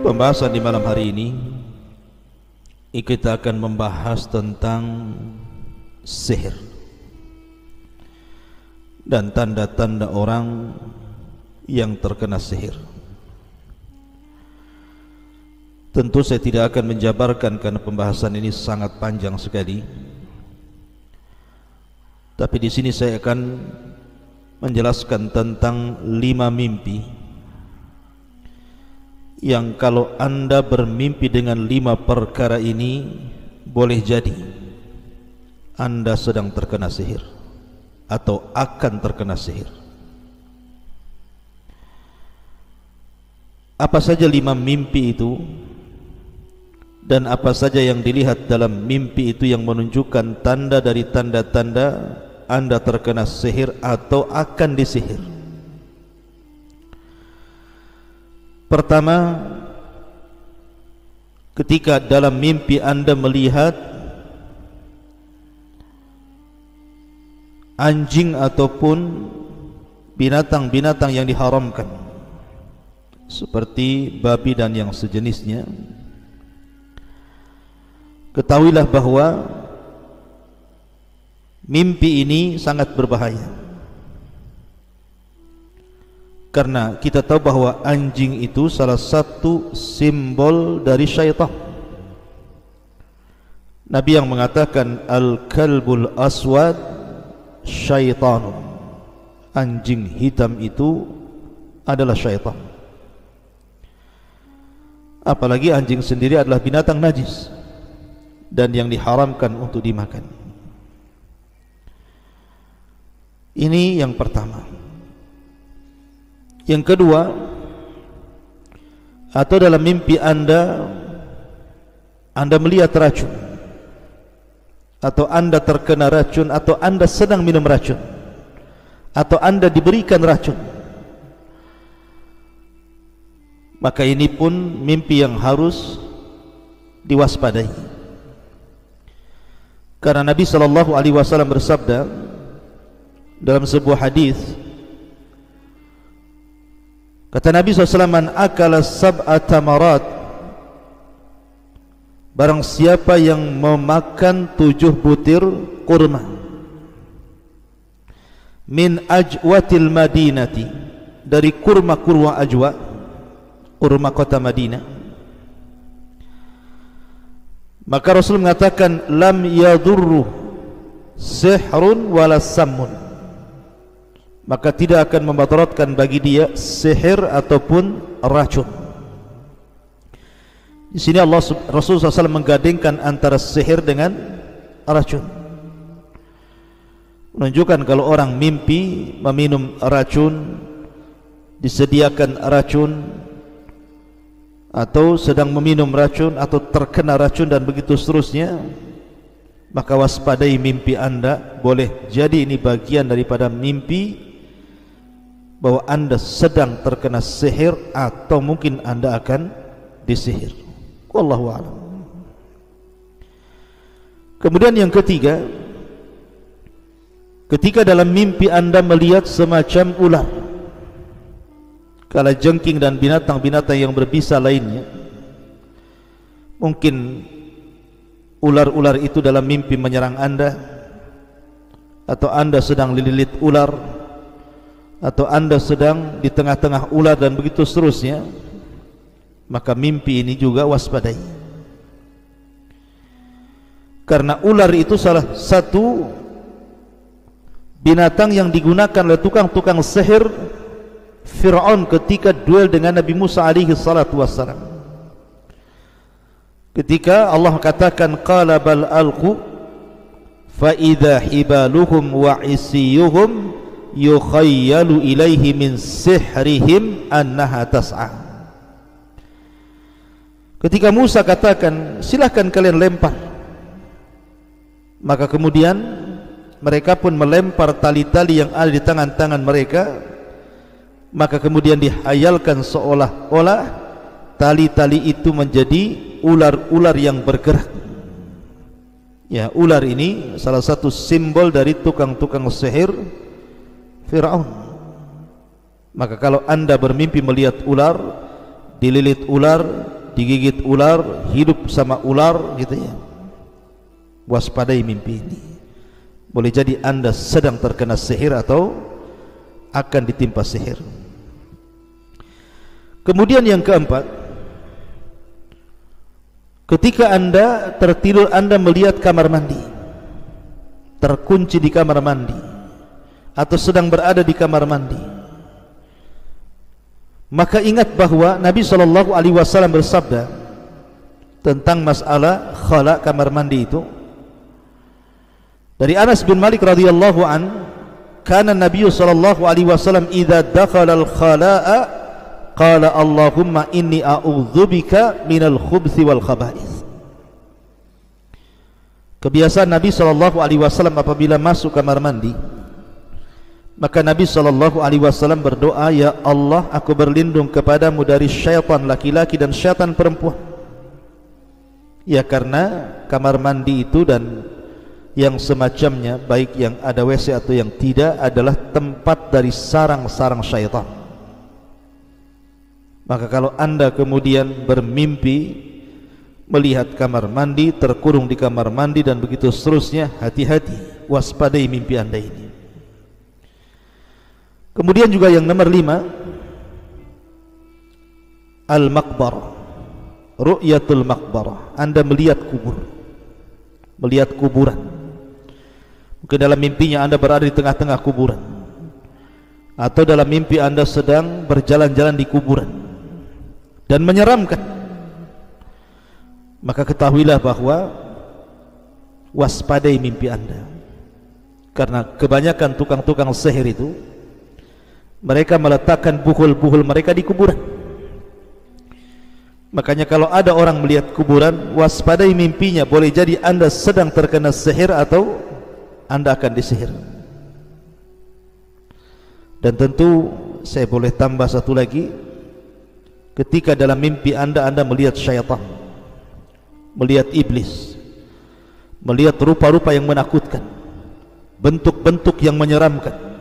Pembahasan di malam hari ini kita akan membahas tentang sihir dan tanda-tanda orang yang terkena sihir. Tentu saya tidak akan menjabarkan karena pembahasan ini sangat panjang sekali. Tapi di sini saya akan menjelaskan tentang 5 mimpi yang kalau Anda bermimpi dengan 5 perkara ini, boleh jadi Anda sedang terkena sihir atau akan terkena sihir. Apa saja 5 mimpi itu, dan apa saja yang dilihat dalam mimpi itu yang menunjukkan tanda dari tanda-tanda Anda terkena sihir atau akan disihir. Pertama, ketika dalam mimpi Anda melihat anjing ataupun binatang-binatang yang diharamkan seperti babi dan yang sejenisnya, ketahuilah bahwa mimpi ini sangat berbahaya. Karena kita tahu bahwa anjing itu salah satu simbol dari syaitan. Nabi yang mengatakan al-kalbul aswad syaitanun, anjing hitam itu adalah syaitan. Apalagi anjing sendiri adalah binatang najis dan yang diharamkan untuk dimakan. Ini yang pertama. Yang kedua, atau dalam mimpi Anda melihat racun, atau Anda terkena racun, atau Anda sedang minum racun, atau Anda diberikan racun, maka ini pun mimpi yang harus diwaspadai. Karena Nabi SAW bersabda dalam sebuah hadis, kata Nabi SAW, man akala sab'a tamarat, barang siapa yang memakan 7 butir kurma, min ajwatil madinati, dari kurma-kurma ajwa, kurma kota Madinah, maka Rasul mengatakan lam yadurru sihrun wala sammun, maka tidak akan membatalkan bagi dia sihir ataupun racun. Di sini Rasulullah SAW menggandengkan antara sihir dengan racun, menunjukkan kalau orang mimpi meminum racun, disediakan racun, atau sedang meminum racun, atau terkena racun dan begitu seterusnya, maka waspadai mimpi Anda. Boleh jadi ini bagian daripada mimpi bahwa Anda sedang terkena sihir atau mungkin Anda akan disihir. Wallahu a'lam. Kemudian yang ketiga, ketika dalam mimpi Anda melihat semacam ular, kalajengking dan binatang-binatang yang berbisa lainnya, mungkin ular-ular itu dalam mimpi menyerang Anda, atau Anda sedang dililit ular, atau Anda sedang di tengah-tengah ular dan begitu seterusnya, maka mimpi ini juga waspadai. Karena ular itu salah satu binatang yang digunakan oleh tukang-tukang sihir Fir'aun ketika duel dengan Nabi Musa alaihi salatu wassalam. Ketika Allah katakan qala bal alqu fa idza hibaluhum wa isiyuhum yukhayyalu ilaihi min sihrihim annaha tas'a. Ketika Musa katakan silahkan kalian lempar, maka kemudian mereka pun melempar tali-tali yang ada di tangan-tangan mereka, maka kemudian dihayalkan seolah-olah tali-tali itu menjadi ular-ular yang bergerak. Ya, ular ini salah satu simbol dari tukang-tukang sihir Fir'aun. Maka kalau Anda bermimpi melihat ular, dililit ular, digigit ular, hidup sama ular gitu ya. Waspadai mimpi ini. Boleh jadi anda sedang terkena sihir atau akan ditimpa sihir. Kemudian yang keempat, ketika anda tertidur, anda melihat kamar mandi, terkunci di kamar mandi, atau sedang berada di kamar mandi, maka ingat bahwa Nabi SAW bersabda tentang masalah khala kamar mandi itu. Dari Anas bin Malik radhiyallahu an, kana Nabi SAW idza dakhala al-khala'a qala Allahumma inni a'udzubika minal khubthi wal khaba'ith. Kebiasaan Nabi SAW apabila masuk kamar mandi, maka Nabi SAW berdoa, ya Allah, aku berlindung kepadamu dari syaitan laki-laki dan syaitan perempuan. Ya, karena kamar mandi itu dan yang semacamnya, baik yang ada WC atau yang tidak, adalah tempat dari sarang-sarang syaitan. Maka kalau anda kemudian bermimpi melihat kamar mandi, terkurung di kamar mandi dan begitu seterusnya, hati-hati, waspadai mimpi anda ini. Kemudian juga yang nomor 5, al-maqbarah, ru'yatul maqbarah. Anda melihat kubur, melihat kuburan. Mungkin dalam mimpinya anda berada di tengah-tengah kuburan, atau dalam mimpi anda sedang berjalan-jalan di kuburan dan menyeramkan. Maka ketahuilah bahwa waspadai mimpi anda, karena kebanyakan tukang-tukang sihir itu mereka meletakkan buhul-buhul mereka di kuburan. Makanya kalau ada orang melihat kuburan, waspadai mimpinya, boleh jadi anda sedang terkena sihir atau anda akan disihir. Dan tentu saya boleh tambah satu lagi, ketika dalam mimpi anda melihat syaitan, melihat iblis, melihat rupa-rupa yang menakutkan, bentuk-bentuk yang menyeramkan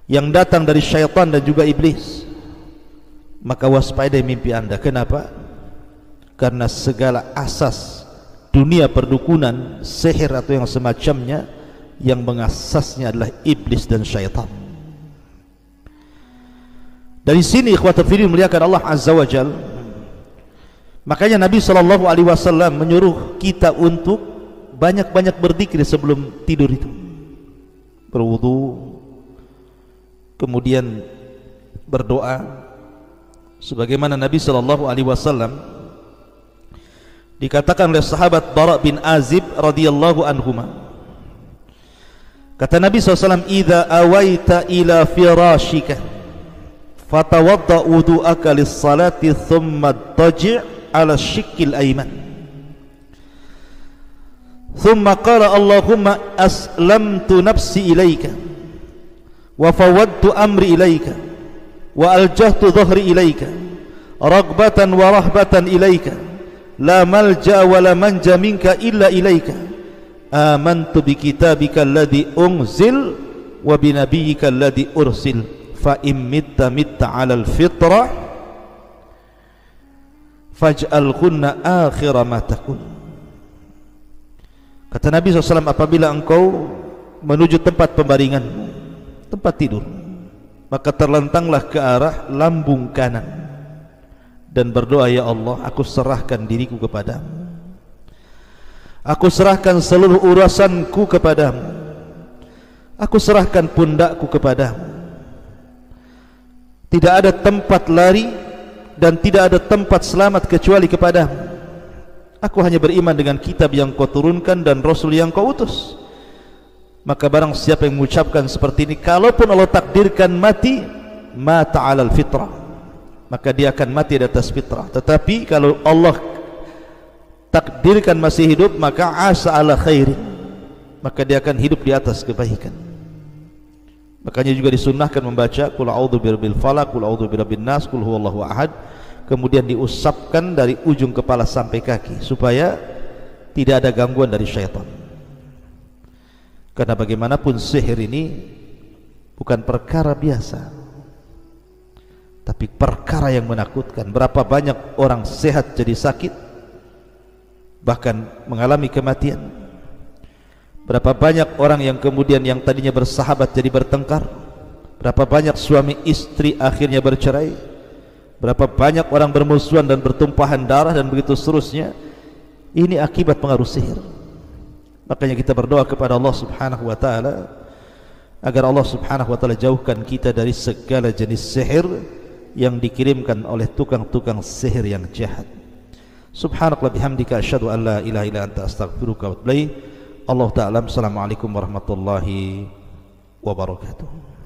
yang datang dari syaitan dan juga iblis, maka waspadai mimpi anda. Kenapa? Karena segala asas dunia perdukunan, sihir atau yang semacamnya, yang mengasasnya adalah iblis dan syaitan. Dari sini ikhwatul fillah muliakan Allah Azza wa Jalla, makanya Nabi SAW menyuruh kita untuk banyak-banyak berzikir sebelum tidur itu, berwudu, kemudian berdoa, sebagaimana Nabi SAW dikatakan oleh sahabat Bara bin Azib radhiyallahu anhuma, kata Nabi SAW, idza awaita ila firashika fatawadda wudu'aka lis-salati thumma taji' ala shikkil ayman, thumma qala Allahumma aslamtu nafsi ilayka wa fawwadtu amri ilayka wa aljahtu dhahri ilayka raghbatan wa rahbatan ilayka la malja wa la manja minka illa ilaika, amantu bi kitabika alladhi unzil wa bi nabiyyika alladhi ursil, fa imitta mitta ala alfitra faj'al kunna akhira ma takun. Kata Nabi SAW, apabila engkau menuju tempat pembaringanmu, tempat tidur, maka terlentanglah ke arah lambung kanan dan berdoa, ya Allah, aku serahkan diriku kepadamu, aku serahkan seluruh urusanku kepadamu, aku serahkan pundakku kepadamu. Tidak ada tempat lari dan tidak ada tempat selamat kecuali kepadamu. Aku hanya beriman dengan kitab yang kau turunkan dan Rasul yang kau utus. Maka barang siapa yang mengucapkan seperti ini, kalaupun Allah takdirkan mati, mata alal fitrah, maka dia akan mati di atas fitrah. Tetapi kalau Allah takdirkan masih hidup, maka asa ala khairi, maka dia akan hidup di atas kebaikan. Makanya juga disunnahkan membaca qul a'udzu birabbil falaq, qul a'udzu birabbin nas, qul huwallahu ahad, kemudian diusapkan dari ujung kepala sampai kaki supaya tidak ada gangguan dari syaitan. Karena bagaimanapun sihir ini bukan perkara biasa, tapi perkara yang menakutkan. Berapa banyak orang sehat jadi sakit, bahkan mengalami kematian. Berapa banyak orang yang kemudian yang tadinya bersahabat jadi bertengkar. Berapa banyak suami istri akhirnya bercerai. Berapa banyak orang bermusuhan dan bertumpahan darah dan begitu seterusnya. Ini akibat pengaruh sihir. Makanya kita berdoa kepada Allah Subhanahu wa taala agar Allah Subhanahu wa taala jauhkan kita dari segala jenis sihir yang dikirimkan oleh tukang-tukang sihir yang jahat. Subhanakallah bihamdika asyhadu an la ilaha illa anta astaghfiruka wa atubu ilaik. Allah ta'ala. Assalamualaikum warahmatullahi wabarakatuh.